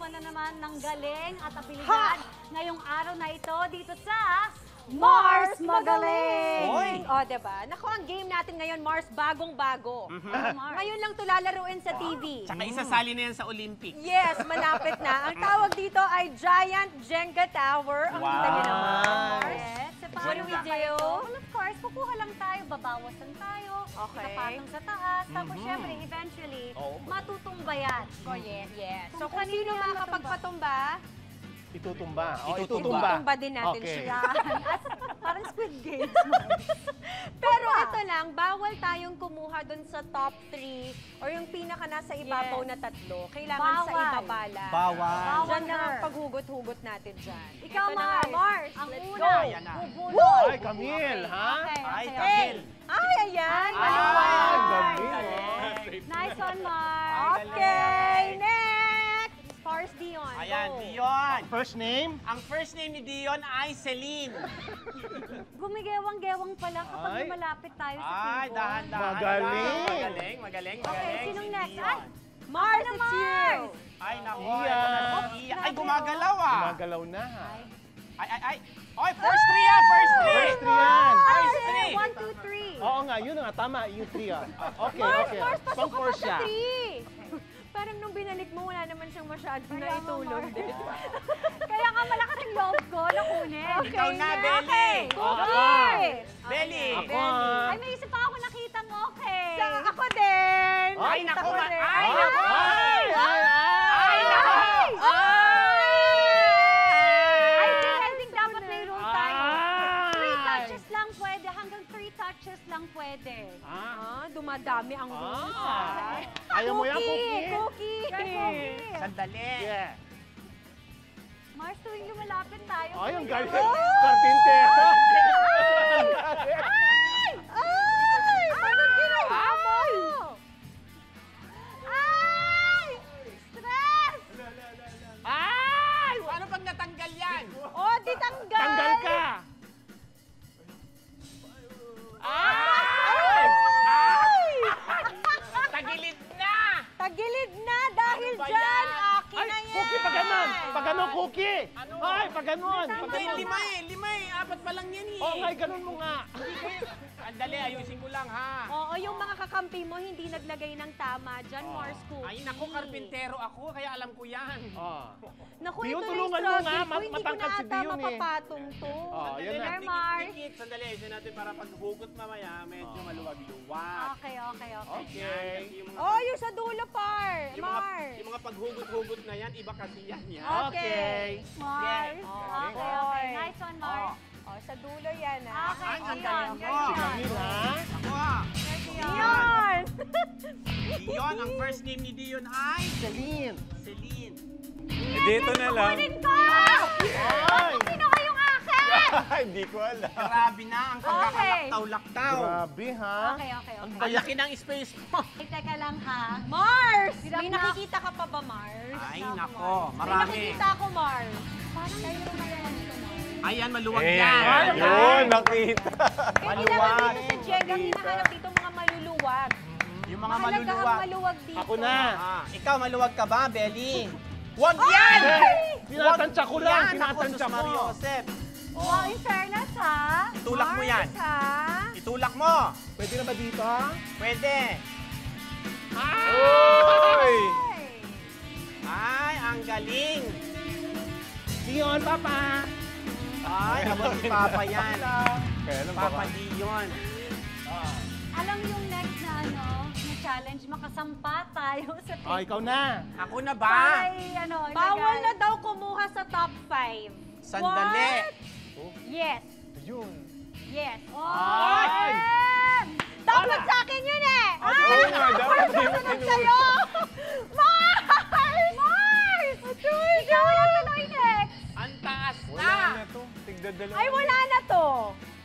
na naman ng galing at abilidad ngayong araw na ito dito sa Mars Magaling! Oy! O, diba? Naku, ang game natin ngayon, Mars, bagong-bago. Ngayon lang ito lalaruin sa TV. Tsaka isasali na yan sa Olympic. Yes, malapit na. Ang tawag dito ay Giant Jenga Tower. Ang kita niyo naman, Mars. Yes. What do we do? Well, of course, kukuha lang tayo, babawasan tayo, Okay. ikapatong sa taas, tapos syempre, eventually, matutumba yan. Oh, yes. So, Kung kung sino kanino yan makakapagpatumba, Itutumba. Oh, itutumba din natin Okay. siya. Parang Squid Game. Pero ito lang, bawal tayong kumuha dun sa top 3 or yung pinaka nasa ibabaw na tatlo. Kailangan sa Bawal. ibaba lang. Bawal. Diyan lang ang Girl. paghugot-hugot natin dyan. Ikaw, Ito na nga, Mars. Mars. Ang Let's una, go. Ayan na. bubulol. Ay, Camille, ha? Okay, Ay, okay, Camille. Ay, ayan. Ay, Maluwag. galing. Nice one, Mars. Okay, next. Stars Dion. Ayan, go. Dion. First name? Ang first name ni Dion ay Celine. Gumigewang-gewang pala kapag Ay. lumalapit tayo sa Ay, table. dahan-dahan. Magaling. Magaling, magaling, Okay, magaling. sinong Si next? Dion. Ay, Mars, Ano, it's you. Mars? Ay, naku. Iya. ito na si Iya. Ay, gumagalaw ah. Gumagalaw na. Ay. Oy, first three yan, first three. First three yan. First three. 1, 2, 3. Oo nga, yun nga, tama, yung three ah. Okay, Mars, okay. Mars, pasok Pang ka four pa sa siya. 3. Parang nung binalik mo, wala naman siyang masyado na Kaya nga, itulog Mars. din. Kaya nga malakas ang loob ko na kunin. Ikaw na, Belly. Okay. Belly. Ako ah. Ay, may isa pa ako nakitang okay. Sa ako din. Ay, Nakita naku, ko rin. ay, naku. Ay, ay, Ay, naku. I think dapat may rule tayo. 3 touches lang pwede. Hanggang 3 touches lang pwede. Ah, dumadami ang rules. Ah. Ayaw mo yan, Cookie? Cookie. Sandali. Yeah. Mars, tuwing lumalapit tayo. Ay, ang tuwing galing. lumalapit- Carpintero. Ay! Anong ginawa mo? Ay! Stress! Ay! Paano pag natanggal yan? Oh, di tanggal. Tanggal ka. Ay! Tagilid na! Tagilid na dahil Ano ba dyan. yan? Akin Ay, na yan. Cookie, pag ganon. Pag ganon, Cookie. Ano? Ay, pag ganon. Pag Hindi, ganon. lima eh. Apat pa lang yan eh. Oo nga, ganon mo nga. Andali, ayusin ko lang ha. Oo, yung mga kakampi mo hindi naglagay ng tama dyan, Mars Cookie. Ay, naku, karpintero ako, kaya alam ko yan. Ah. Naku, Dion, ito na tulungan yung mo nga, struggle ko. Hindi ko matangkad na si ata Dion eh. mapapatong to. Oh, yan na. Sir Mars. Dikit, sandali, ayusin natin para pag hugot mamaya, medyo maluwag-luwag. Okay. Okay. Kasi yung mga, Oh, yung sa dulo, yung Mars. mga paghugot-hugot na yan, iba kasi yan. Okay. Mars. Oh, Okay. Nice one, Mars. Oh, sa dulo yan, ha? Okay, Ay, ang Dion. galing mo. Dion. Camille, ha? Ako ah. Dion! Dion, ang first name ni Dion ay Celine. Celine. Dito na lang. Kunin ko! Ay! Sino kayong akin? Hindi ko alam. Grabe na ang pagkakalaktaw-laktaw. Grabe, ha? Okay. Ang laki ng space mo. Ay, teka lang ha. Mars! Hirap May na. nakikita ka pa ba, Mars? Ay, nako, May marami. nakikita ako, Mars. Parang kayo naman ito na. Ayan, maluwag Eh, yan. yun, nakita. Kaya Maluwag. kailangan dito sa Jenga, hinahanap dito mga maluluwag. Yung mga Mahalaga ang maluluwag. maluwag dito. Ako na. Ikaw, maluwag ka ba, Belly? Huwag yan! Tinatansya ko lang, Yan, ako, tinatansya Sus ko. Mario Josep. Wow, in fairness ha. Itulak mo yan. Mars, ha? Itulak mo. Pwede na ba dito? Pwede. Uy! Ay, ang galing. Dion, Papa. Ay, abot si Papa yan. Kaya lang Papa baka. Dion. Alam yung next na na challenge, makasampa tayo sa Oh, ikaw na. Ako na ba? Ay, Bawal ilagay. na daw kumuha sa top 5. Sandali. Yes. Ayun. Yes. Ay! Dapat sa akin yun eh! Oo nga, dapat di mo Sunod tinulog. sa'yo! Mars! Mars! Ikaw yung tuloy next. Ang taas Wala na. na to. Tigdadalawa. Ay, wala na to.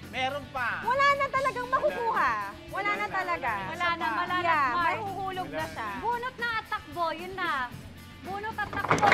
Meron pa. Wala na talagang makukuha. Wala na talaga. Wala na, wala na. Yeah, Mars. mahuhulog na siya. Bunot na at takbo, yun na. Bunot at takbo.